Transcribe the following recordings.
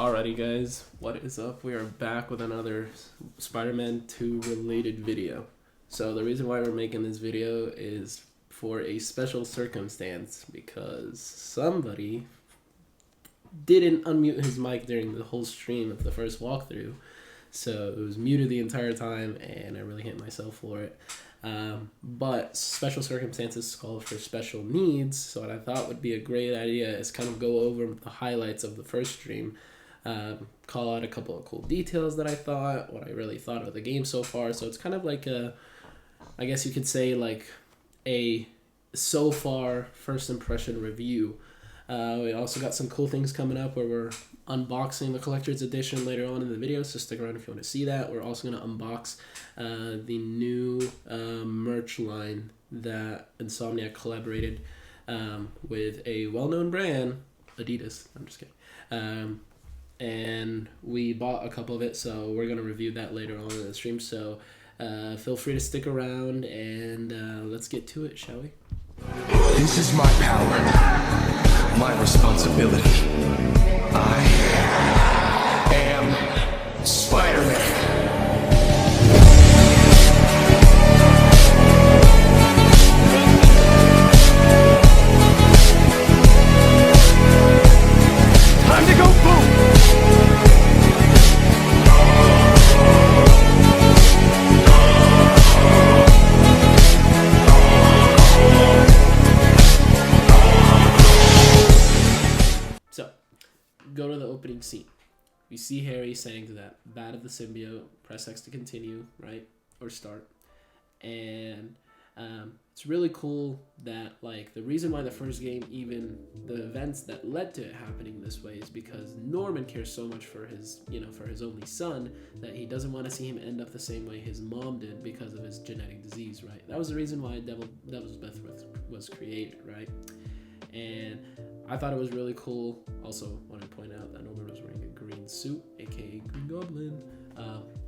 Alrighty guys, what is up? We are back with another Spider-Man 2 related video. So the reason why we're making this video is for a special circumstance because somebody didn't unmute his mic during the whole stream of the first walkthrough. So it was muted the entire time and I really hit myself for it. But special circumstances call for special needs. So what I thought would be a great idea is kind of go over the highlights of the first stream. Call out a couple of cool details that I thought, what I really thought of the game so far. So it's kind of like I guess you could say like a so far first impression review. We also got some cool things coming up where we're unboxing the collector's edition later on in the video, so stick around if you want to see that. We're also going to unbox the new merch line that Insomniac collaborated with a well-known brand, Adidas. I'm just kidding. And we bought a couple of it, so we're going to review that later on in the stream. So feel free to stick around and let's get to it, shall we? This is my power, my responsibility. I am Spider-Man. Time to go boom! So, go to the opening scene. We see Harry saying to that bat of the symbiote, press X to continue, right? Or start. And it's really cool that, like, the reason why the first game, even the events that led to it happening this way is because Norman cares so much for his, for his only son that he doesn't want to see him end up the same way his mom did because of his genetic disease, right? That was the reason why Devil's Breath was created, right? And I thought it was really cool. Also, want to point out that Norman was wearing a green suit, aka Green Goblin.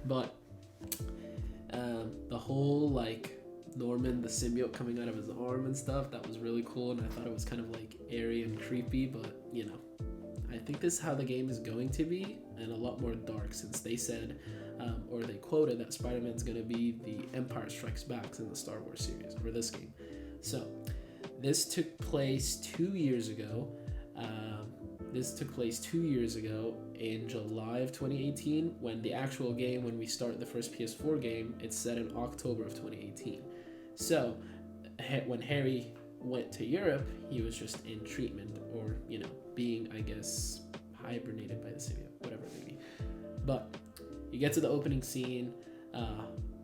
But the whole, like, Norman, the symbiote coming out of his arm and stuff, that was really cool. And I thought it was kind of, like, airy and creepy. But, I think this is how the game is going to be, and a lot more dark, since they said, or they quoted, that Spider-Man's going to be the Empire Strikes Back in the Star Wars series, or this game. So, this took place 2 years ago. In July of 2018, when the actual game, when we start the first PS4 game, it's set in October of 2018. So, when Harry went to Europe, he was just in treatment, or, being, I guess, hibernated by the symbiote, whatever it may be. But, you get to the opening scene.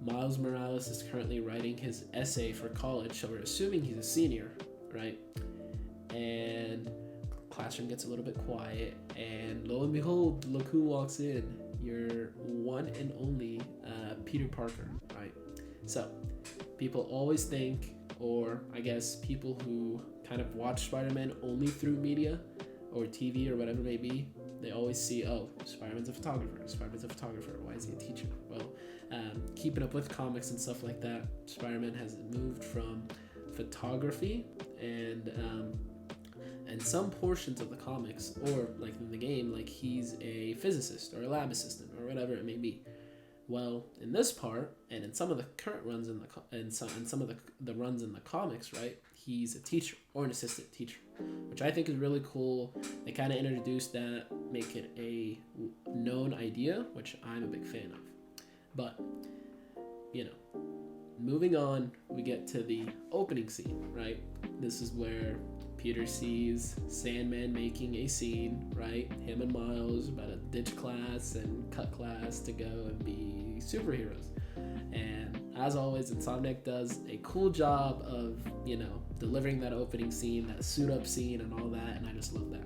Miles Morales is currently writing his essay for college, so we're assuming he's a senior, right? And classroom gets a little bit quiet, and lo and behold, look who walks in. Your one and only Peter Parker, right? So, people always think, or I guess people who kind of watch Spider-Man only through media or TV or whatever it may be, they always see, oh, Spider-Man's a photographer, why is he a teacher? Well, keeping up with comics and stuff like that, Spider-Man has moved from photography and some portions of the comics, or like in the game, like he's a physicist or a lab assistant or whatever it may be. Well, in this part, and in some of the current runs in some of the runs in the comics, right, he's a teacher or an assistant teacher, which I think is really cool. They kind of introduced that, make it a known idea, which I'm a big fan of. But, moving on, we get to the opening scene, right? This is where Peter sees Sandman making a scene, right? Him and Miles about to ditch class and cut class to go and be superheroes. And as always, Insomniac does a cool job of, delivering that opening scene, that suit up scene and all that, and I just love that.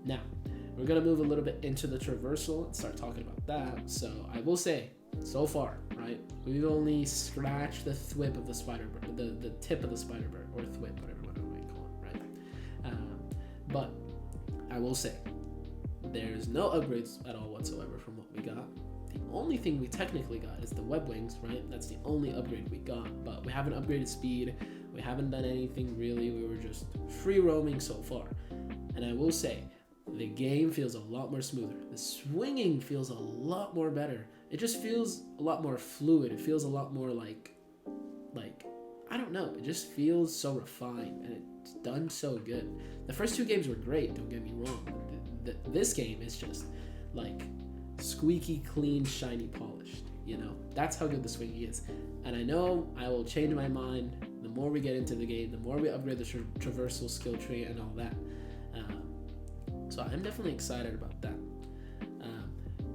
Now, we're going to move a little bit into the traversal and start talking about that. So I will say, so far, right, we've only scratched the thwip of the Spider-Bird, the tip of the Spider-Bird, or thwip, whatever we call it, right? But I will say, there's no upgrades at all whatsoever from what we got. The only thing we technically got is the web wings, right? That's the only upgrade we got, but we haven't upgraded speed. We haven't done anything really. We were just free roaming so far. And I will say, the game feels a lot more smoother. The swinging feels a lot more better. It just feels a lot more fluid. It feels a lot more like I don't know. It just feels so refined, and it's done so good. The first 2 games were great, don't get me wrong. This game is just like squeaky clean, shiny, polished. That's how good the swinging is. And I know I will change my mind the more we get into the game, the more we upgrade the traversal skill tree and all that. So I'm definitely excited about that.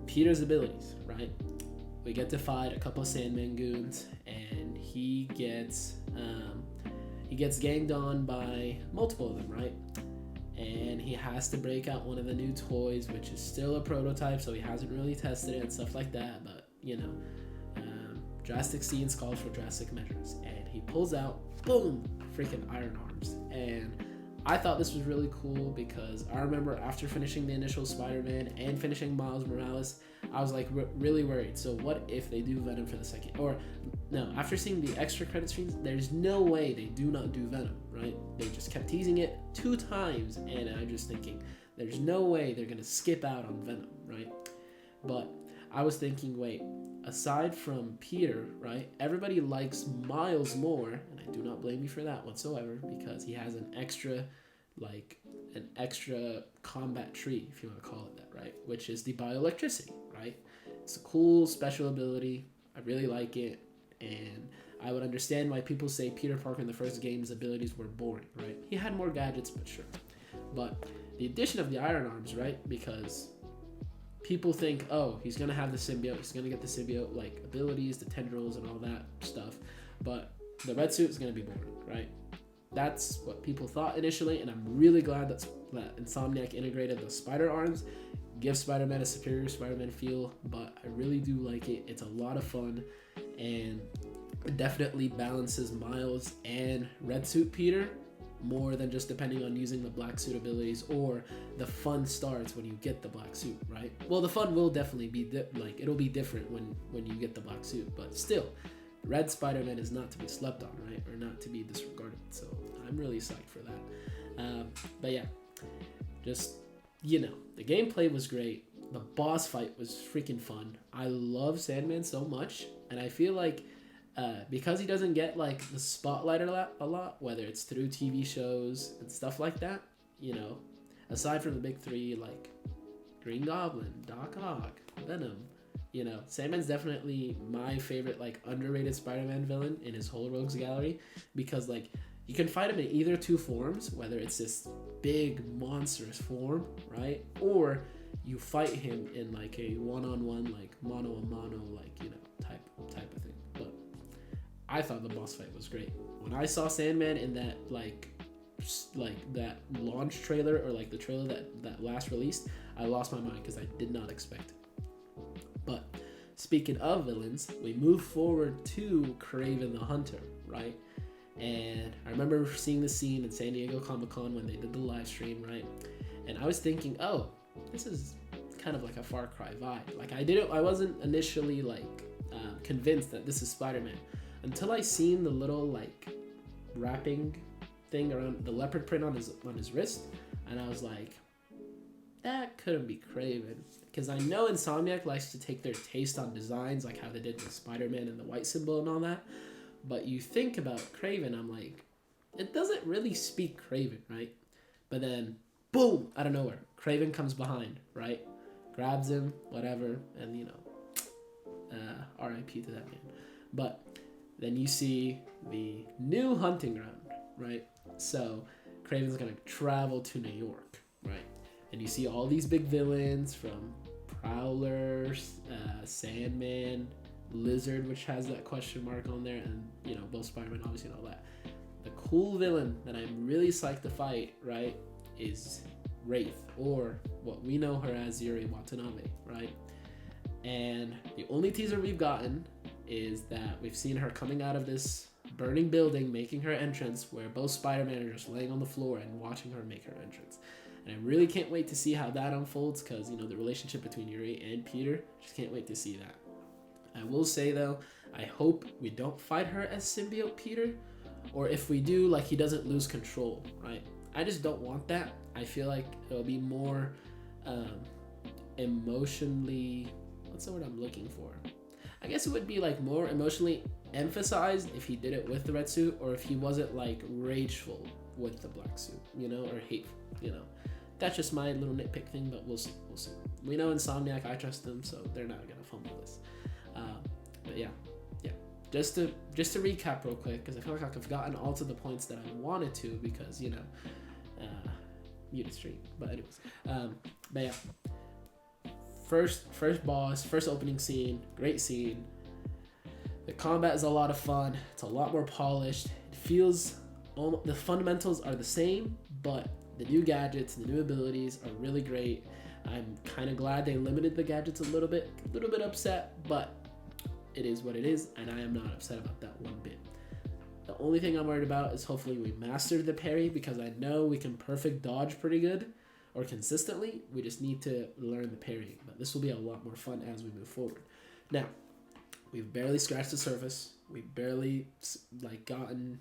Peter's abilities, right? We get to fight a couple of Sandman goons, and he gets ganged on by multiple of them, right? And he has to break out one of the new toys, which is still a prototype, so he hasn't really tested it and stuff like that. But drastic scenes called for drastic measures, and he pulls out, boom, freaking iron arms. And I thought this was really cool because I remember after finishing the initial Spider-Man and finishing Miles Morales, I was like really worried. So what if they do Venom for the second? Or no, after seeing the extra credit scenes, there's no way they do not do Venom, right? They just kept teasing it 2 times, and I'm just thinking, there's no way they're gonna skip out on Venom, right? But I was thinking, wait, aside from Peter, right, everybody likes Miles more, and I do not blame you for that whatsoever, because he has an extra combat tree, if you want to call it that, right, which is the bioelectricity, right? It's a cool special ability. I really like it, and I would understand why people say Peter Parker in the first game's abilities were boring, right? He had more gadgets, but sure. But the addition of the iron arms, right, because people think, oh, he's gonna have the symbiote, he's gonna get the symbiote like abilities, the tendrils and all that stuff, but the red suit is gonna be boring, right? That's what people thought initially, and I'm really glad that Insomniac integrated the spider arms. Give Spider-Man a superior Spider-Man feel, but I really do like it. It's a lot of fun, and it definitely balances Miles and red suit Peter more than just depending on using the black suit abilities, or the fun starts when you get the black suit, right? Well, the fun will definitely be it'll be different when you get the black suit, but still, red Spider-Man is not to be slept on, right? Or not to be disregarded. So I'm really psyched for that. But yeah, just, the gameplay was great. The boss fight was freaking fun. I love Sandman so much, and I feel like because he doesn't get like the spotlight a lot, whether it's through TV shows and stuff like that, aside from the big 3 like Green Goblin, Doc Ock, Venom, Sandman's definitely my favorite like underrated Spider-Man villain in his whole Rogues Gallery, because like you can fight him in either 2 forms, whether it's this big monstrous form, right, or you fight him in like a one-on-one, like mano-a-mano, like type of thing. But I thought the boss fight was great. When I saw Sandman in that like that launch trailer, or like the trailer that last released, I lost my mind because I did not expect it. But speaking of villains, we move forward to Kraven the Hunter, right? And I remember seeing the scene in San Diego Comic-Con when they did the live stream, right? And I was thinking, oh, this is kind of like a Far Cry vibe. Like I wasn't initially like convinced that this is Spider-Man until I seen the little like wrapping thing around the leopard print on his wrist, and I was like, that couldn't be Kraven, because I know Insomniac likes to take their taste on designs, like how they did with Spider-Man and the white symbol and all that. But you think about Kraven, I'm like, it doesn't really speak Kraven, right? But then, boom, out of nowhere, Kraven comes behind, right? Grabs him, whatever, and R.I.P. to that man. But then you see the new hunting ground, right? So Kraven's gonna travel to New York, right? And you see all these big villains from Prowler, Sandman, Lizard, which has that question mark on there, and both Spider-Man obviously and all that. The cool villain that I'm really psyched to fight, right, is Wraith, or what we know her as Yuri Watanabe, right? And the only teaser we've gotten is that we've seen her coming out of this burning building, making her entrance, where both Spider-Man are just laying on the floor and watching her make her entrance. And I really can't wait to see how that unfolds, because the relationship between Yuri and Peter, just can't wait to see that. I will say though, I hope we don't fight her as symbiote Peter, or if we do, like he doesn't lose control, right? I just don't want that. I feel like it'll be more um, emotionally, what's the word I'm looking for? I guess it would be like more emotionally emphasized if he did it with the red suit, or if he wasn't like rageful with the black suit, or hateful, That's just my little nitpick thing, but we'll see. We know Insomniac, I trust them, so they're not gonna fumble this. But yeah. Just to recap real quick, because I feel like I've gotten all to the points that I wanted to, because muted stream. But anyways, but yeah. First boss, first opening scene, great scene. The combat is a lot of fun. It's a lot more polished. It feels the fundamentals are the same, but the new gadgets, the new abilities are really great. I'm kind of glad they limited the gadgets a little bit upset, but it is what it is, and I am not upset about that one bit. The only thing I'm worried about is hopefully we mastered the parry, because I know we can perfect dodge pretty good, or consistently. We just need to learn the parrying, but this will be a lot more fun as we move forward. Now, we've barely scratched the surface. We've barely gotten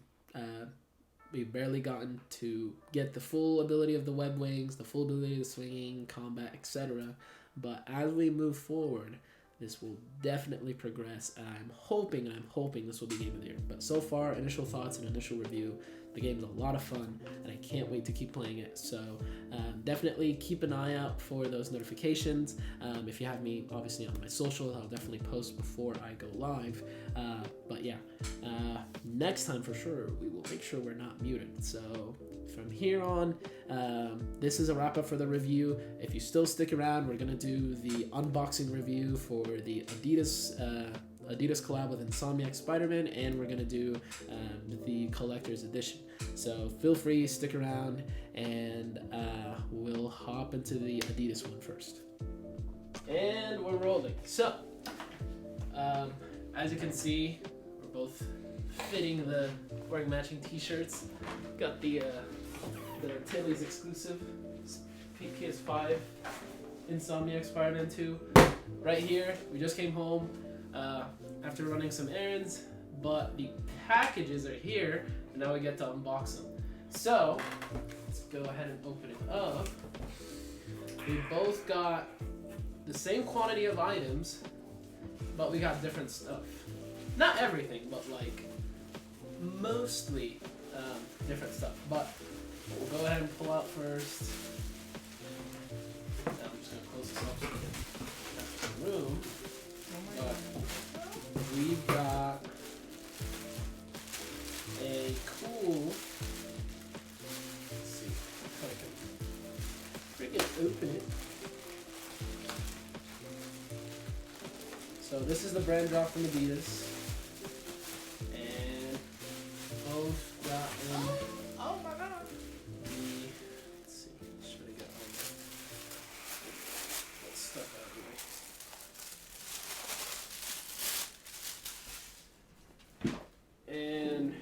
to get the full ability of the web wings, the full ability of the swinging, combat, etc. But as we move forward, this will definitely progress, and I'm hoping this will be Game of the Year. But so far, initial thoughts and initial review, the game is a lot of fun, and I can't wait to keep playing it. So definitely keep an eye out for those notifications. If you have me, obviously, on my socials, I'll definitely post before I go live. But yeah, next time for sure, we will make sure we're not muted. So from here on, this is a wrap up for the review. If you still stick around, we're gonna do the unboxing review for the Adidas collab with Insomniac Spider-Man, and we're gonna do the collector's edition. So feel free, stick around, and we'll hop into the Adidas one first. And we're rolling. So as you can see, we're both wearing matching t-shirts. Got the Tilly's exclusive PS5 Insomniac Spider-Man 2 right here. We just came home after running some errands, but the packages are here, and now we get to unbox them. So let's go ahead and open it up. We both got the same quantity of items, but we got different stuff. Not everything, but like mostly different stuff. But we'll go ahead and pull out first. Now I'm just gonna close this up so we can have the room. But we've got a cool. Let's see if I can freaking open it. So this is the brand drop from Adidas, and both got in. Oh my god! Let's see, let's try to get all that stuff out of the way. And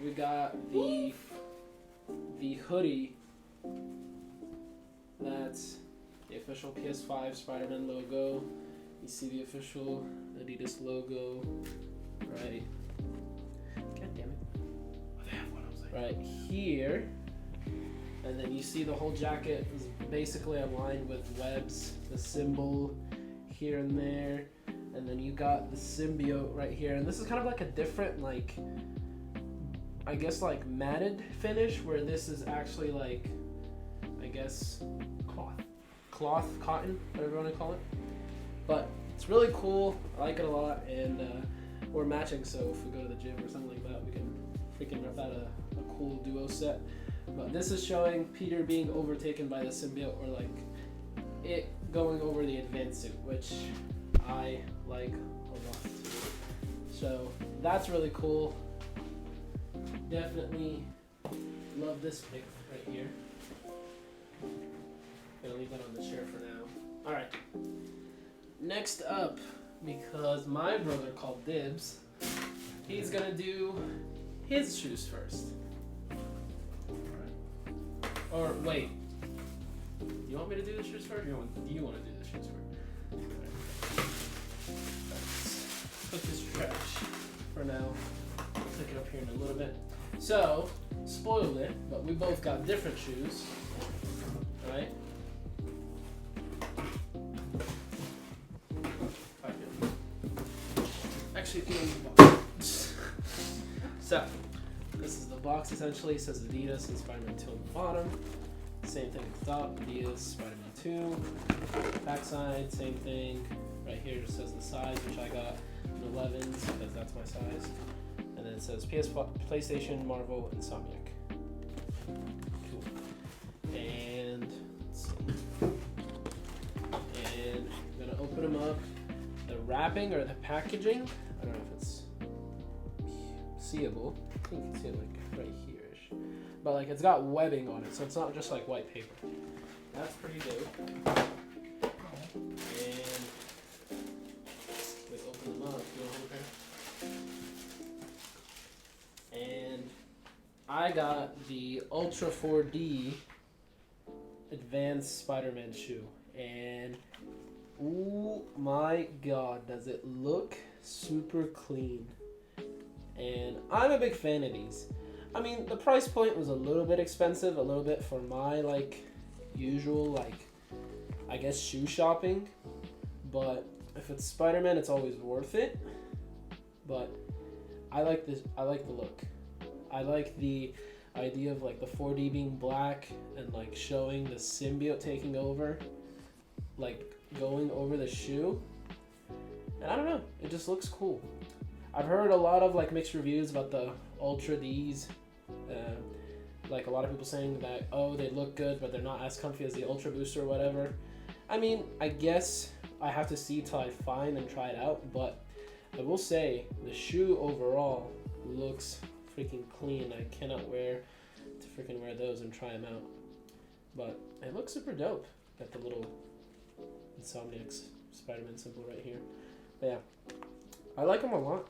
we got the hoodie. That's the official PS5 Spider-Man logo. You see the official Adidas logo right. God damn it. Oh, they have one. I was like, right here. And then you see the whole jacket is basically aligned with webs, the symbol here and there. And then you got the symbiote right here. And this is kind of like a different, like, I guess like matted finish, where this is actually like, I guess, cloth, cotton, whatever you want to call it. But it's really cool. I like it a lot, and we're matching. So if we go to the gym or something like that, we can freaking rip out a cool duo set. But this is showing Peter being overtaken by the symbiote, or like it going over the advanced suit, which I like a lot too. So that's really cool. Definitely love this pic right here. Gonna leave that on the chair for now. All right. Next up, because my brother called dibs, he's gonna do his shoes first. Or wait, you want me to do the shoes first? Or do you want to do the shoes first? Let's put this trash for now. Pick it up here in a little bit. So, spoiled it, but we both got different shoes, right? actually get in the box. So, this is the box essentially. It says Adidas and Spider-Man 2 on the bottom. Same thing at the top, Adidas, Spider-Man 2. Backside, same thing. Right here it says the size, which I got an 11s because that's my size. And then it says PlayStation, Marvel, and Insomniac. Cool. And let's see. And I'm gonna open them up. The wrapping or the packaging, I don't know if it's seeable. I think you can see it like right here-ish. But like it's got webbing on it, so it's not just like white paper. That's pretty dope. And we open them up. You want to hold it? And I got the Ultra 4D Advanced Spider-Man shoe. And oh my god, does it look super clean. And I'm a big fan of these. I mean, the price point was a little bit expensive, a little bit for my like usual like I guess shoe shopping, but if it's Spider-Man it's always worth it. But I like this, I like the look. I like the idea of like the 4D being black and like showing the symbiote taking over, like going over the shoe. And I don't know, it just looks cool. I've heard a lot of like mixed reviews about the Ultra D's. Like a lot of people saying that, oh, they look good, but they're not as comfy as the Ultra Boost or whatever. I mean, I guess I have to see till I find and try it out, but I will say the shoe overall looks freaking clean. I cannot wait to freaking wear those and try them out. But it looks super dope. Got the little Insomniac's Spider-Man symbol right here. But yeah, I like them a lot.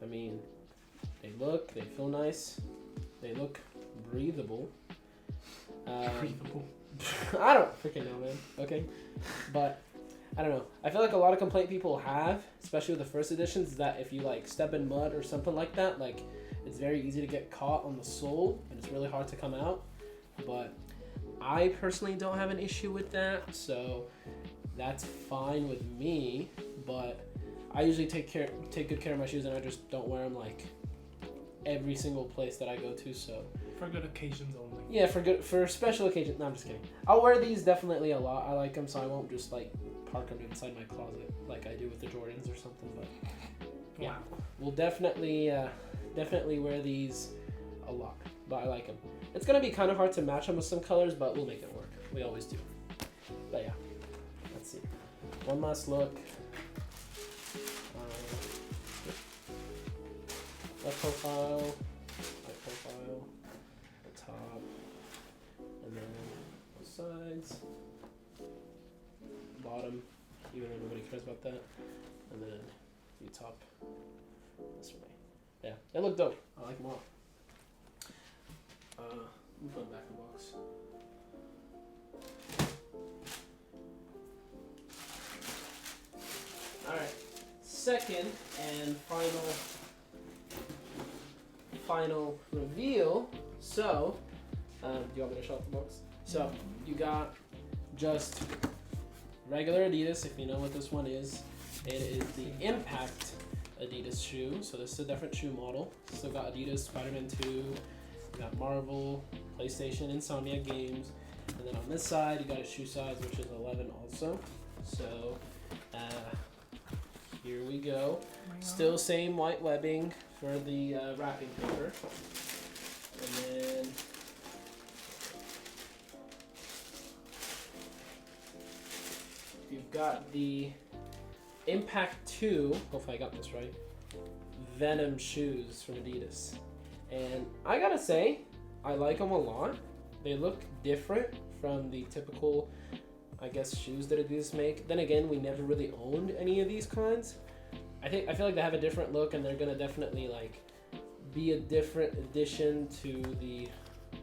I mean, they feel nice. They look breathable. Breathable. I don't freaking know, man. Okay, but I don't know. I feel like a lot of complaint people have, especially with the first editions, is that if you like step in mud or something like that, like it's very easy to get caught on the sole and it's really hard to come out. But I personally don't have an issue with that, so that's fine with me. But I usually take good care of my shoes, and I just don't wear them like every single place that I go to. So for good occasions only. Yeah, for special occasions. No, I'm just kidding. I'll wear these definitely a lot. I like them, so I won't just like park them inside my closet like I do with the Jordans or something. But yeah, Wow. we'll definitely wear these a lot. But I like them. It's gonna be kind of hard to match them with some colors, but we'll make it work. We always do. But yeah, let's see. One last look. Left profile, right profile, the top, and then both sides, bottom, even though nobody cares about that, and then the top this way. Yeah, they look dope. I like them all. Let me put them back in the box. Alright, second and final reveal. So, do you want me to show off the box? So, you got just regular Adidas, if you know what this one is. It is the Impact Adidas shoe. So this is a different shoe model. Still got Adidas, Spider-Man 2, you got Marvel, PlayStation, Insomniac games. And then on this side, you got a shoe size, which is 11 also. So, here we go. Still same white webbing for the wrapping paper. And then you've got the Impact 2, hopefully I got this right, Venom shoes from Adidas. And I gotta say, I like them a lot. They look different from the typical, I guess, shoes that Adidas make. Then again, we never really owned any of these kinds. I feel like they have a different look, and they're gonna definitely like be a different addition to the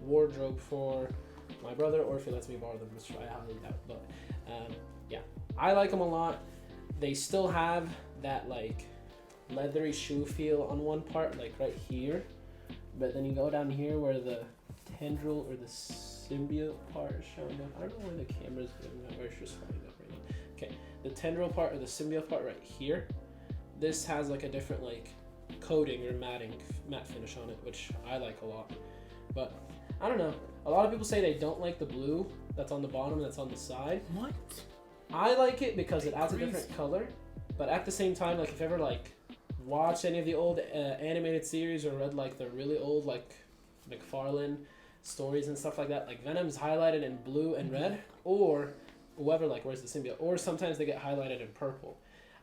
wardrobe for my brother, or if he lets me borrow them, which I highly doubt. But yeah, I like them a lot. They still have that like leathery shoe feel on one part, like right here. But then you go down here where the tendril or the symbiote part is showing up. I don't know where the camera's going, where it's just showing up right now. Okay, the tendril part or the symbiote part right here this has like a different like coating or matte finish on it, which I like a lot. But I don't know. A lot of people say they don't like the blue that's on the bottom, that's on the side. What? I like it because it adds a different color. But at the same time, like if you ever like watched any of the old animated series or read like the really old like McFarlane stories and stuff like that, like Venom's highlighted in blue and red, or whoever like wears the symbiote, or sometimes they get highlighted in purple.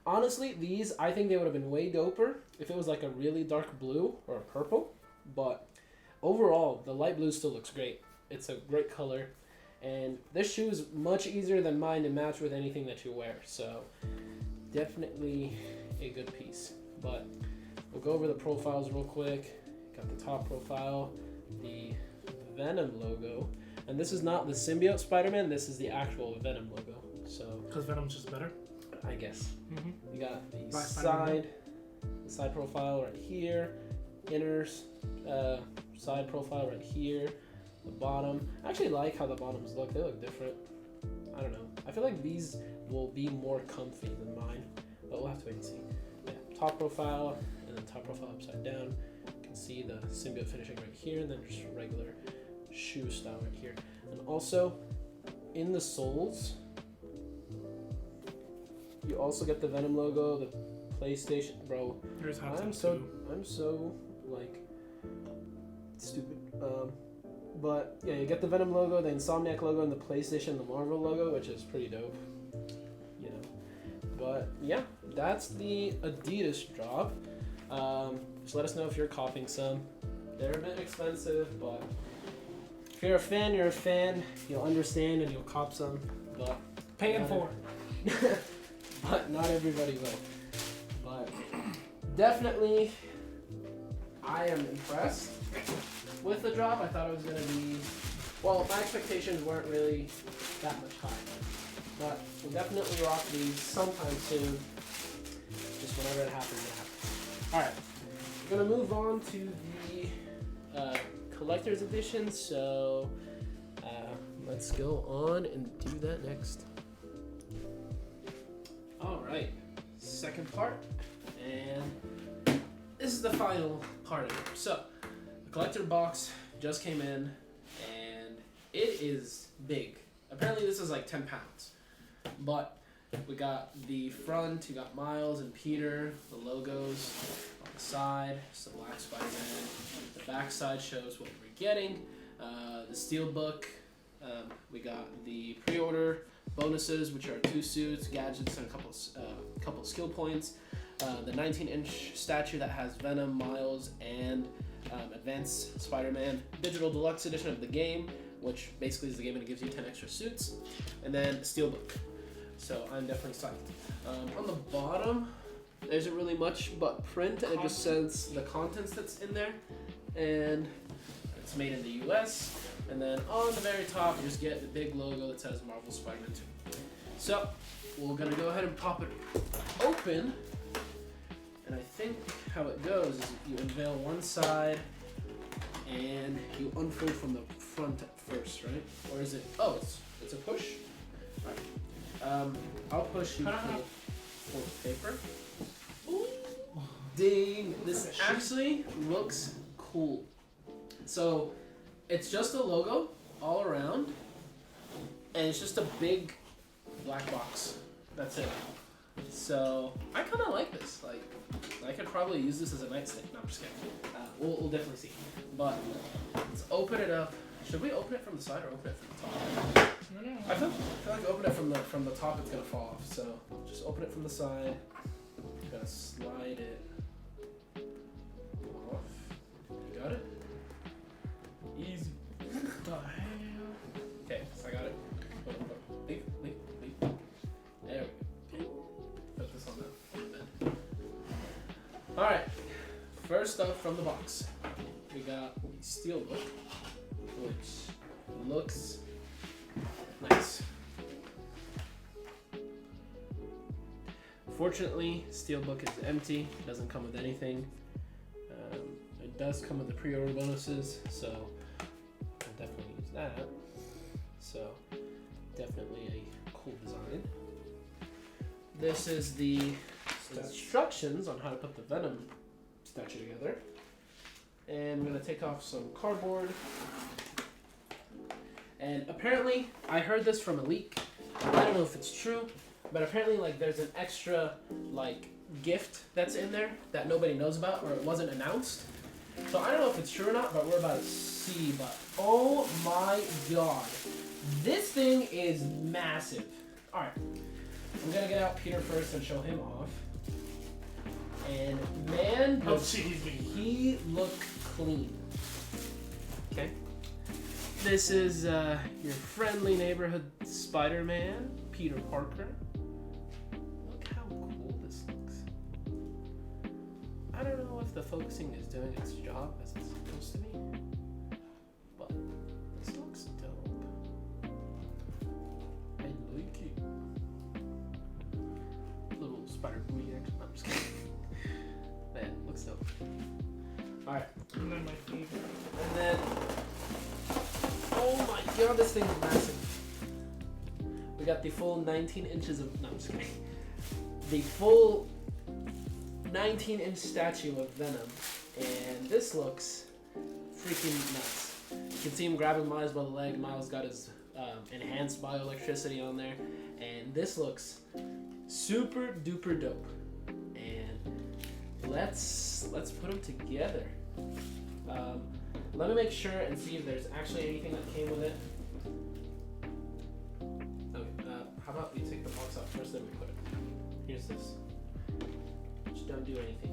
Honestly, these I think they would have been way doper if it was like a really dark blue or a purple. But overall, the light blue still looks great. It's a great color, and this shoe is much easier than mine to match with anything that you wear. So definitely a good piece. But we'll go over the profiles real quick. Got the top profile, the Venom logo, and this is not the symbiote Spider-Man. This is the actual Venom logo. So Because Venom's just better. I guess Mm-hmm. you got the Black Spider-Man. side profile right here, inner side profile right here, the bottom. I actually like how the bottoms look. They look different. I don't know. I feel like these will be more comfy than mine, but we'll have to wait and see. Yeah, top profile, and then top profile upside down. You can see the symbiote finishing right here, and then just regular shoe style right here. And also, in the soles, you also get the Venom logo, the PlayStation, bro. Yours has I'm it so too. like stupid. But yeah, you get the Venom logo, the Insomniac logo, and the PlayStation, the Marvel logo, which is pretty dope. You know. But yeah, that's the Adidas drop. Just let us know if you're copying some. They're a bit expensive, but if you're a fan, you're a fan. You'll understand and you'll cop some. But Paying for it. but not everybody will. But definitely, I am impressed with the drop. I thought it was going to be, well, my expectations weren't really that much higher. But we'll definitely rock these sometime soon. Just whenever it happens, it happens. Alright, we're going to move on to the collector's edition. So let's go on and do that next. Alright, second part. And this is the final part of it. So, the collector box just came in, and it is big. Apparently this is like 10 pounds. But we got the front, you got Miles and Peter, the logos on the side, it's the Black Spider-Man. The back side shows what we're getting. The Steelbook, we got the pre-order bonuses, which are 2 suits, gadgets, and a couple of skill points. The 19-inch statue that has Venom, Miles, and Advanced Spider-Man digital deluxe edition of the game, which basically is the game and it gives you 10 extra suits, and then Steelbook. So I'm definitely psyched. On the bottom, there isn't really much but print, and it just says the contents that's in there, and it's made in the US. And then on the very top, you just get the big logo that says Marvel Spider-Man 2. So we're gonna go ahead and pop it open. And I think how it goes is you unveil one side and you unfold from the front at first, right? Or is it? Oh, it's a push. All right. I'll push you for the paper. Ooh. Ding! This actually looks cool. So it's just a logo all around, and it's just a big black box. That's it. So I kind of like this. Like, I could probably use this as a nightstick. No, I'm just kidding. We'll definitely see. But let's open it up. Should we open it from the side or open it from the top? I feel like open it from the top, it's gonna fall off. So just open it from the side. I'm gonna slide it off. You got it? Easy. Okay, so I got it. Leave. There we go. Put this on the bed. Alright, first up from the box, we got the Steelbook, which looks nice. Fortunately, Steelbook is empty, it doesn't come with anything. It does come with the pre-order bonuses, so I'll definitely use that. So, definitely a cool design. This is the instructions on how to put the Venom statue together. And I'm going to take off some cardboard. And apparently, I heard this from a leak. I don't know if it's true, but apparently like there's an extra like gift that's in there that nobody knows about or it wasn't announced. So I don't know if it's true or not, but we're about to see. But oh my god, this thing is massive. All right, I'm gonna get out Peter first and show him off. And man, he looked clean. Okay. This is your friendly neighborhood Spider-Man, Peter Parker. Look how cool this looks. I don't know if the focusing is doing its job as it's supposed to be, but this looks dope. I like it. Little spider booty action. No, I'm just kidding. Man, looks dope. Alright. And then my favorite. And then, oh my god, this thing is massive. We got the full 19 inches of, no, I'm just kidding. The full 19-inch statue of Venom. And this looks freaking nuts. You can see him grabbing Miles by the leg. Miles got his enhanced bioelectricity on there. And this looks super duper dope. And let's put them together. Let me make sure and see if there's actually anything that came with it. Okay, how about we take the box out first, then we put it. Here's this. Just don't do anything.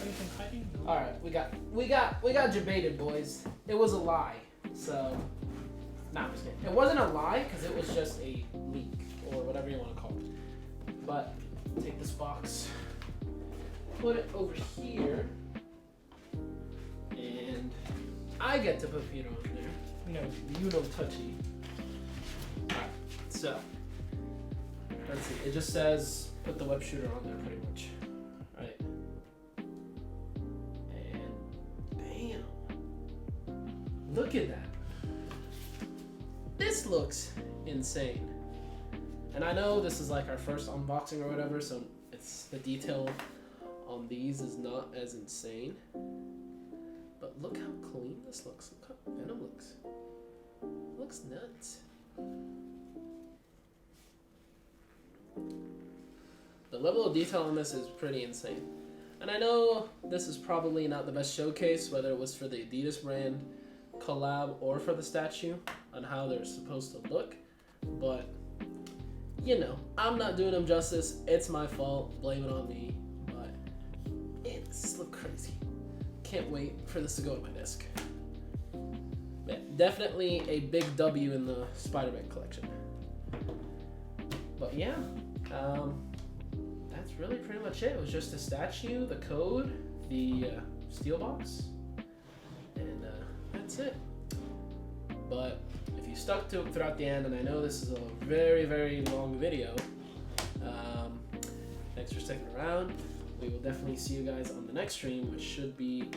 Anything hiding? All right, we got debated, boys. It was a lie. So, nah, I'm just kidding. It wasn't a lie because it was just a leak or whatever you want to call it. But take this box. Put it over here, and I get to put Peter on there. No. You don't touchy. Alright, so let's see. It just says put the web shooter on there, pretty much. Right. And bam! Look at that. This looks insane. And I know this is like our first unboxing or whatever, so it's the detail on these is not as insane, but look how clean this looks. Look how Venom looks. It looks nuts. The level of detail on this is pretty insane. And I know this is probably not the best showcase, whether it was for the Adidas brand collab or for the statue, on how they're supposed to look, but you know, I'm not doing them justice. It's my fault. Blame it on me. It's look crazy. Can't wait for this to go on my desk. Yeah, definitely a big W in the Spider-Man collection. But yeah, that's really pretty much it. It was just a statue, the code, the steel box, and that's it. But if you stuck to it throughout the end, and I know this is a very, very long video, thanks for sticking around. We will definitely see you guys on the next stream, which should be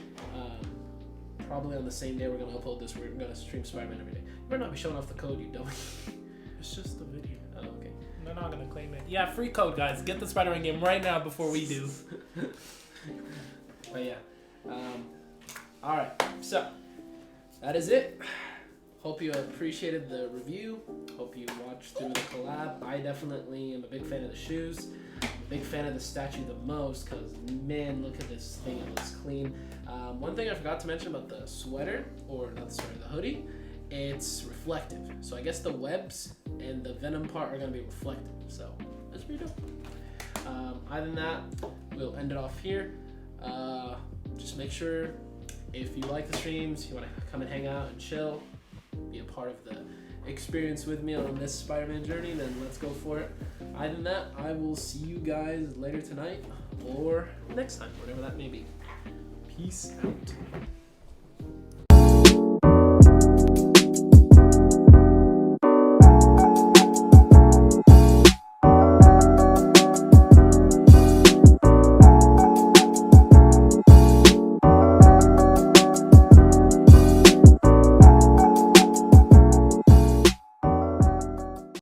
probably on the same day we're going to upload this. We're going to stream Spider-Man every day. You better not be showing off the code, you dummy. It's just the video. Oh, okay. They're not gonna claim it. Yeah, free code, guys. Get the Spider-Man game right now before we do. But yeah. Alright, so that is it. Hope you appreciated the review. Hope you watched through the collab. I definitely am a big fan of the shoes. Big fan of the statue the most because, man, look at this thing. It looks clean. One thing I forgot to mention about the sweater, or not the sweater, the hoodie, it's reflective. So I guess the webs and the Venom part are going to be reflective. So that's pretty dope. Other than that, we'll end it off here. Just make sure if you like the streams, you want to come and hang out and chill, be a part of the experience with me on this Spider-Man journey, then let's go for it. Other than that, I will see you guys later tonight or next time, whatever that may be. Peace out.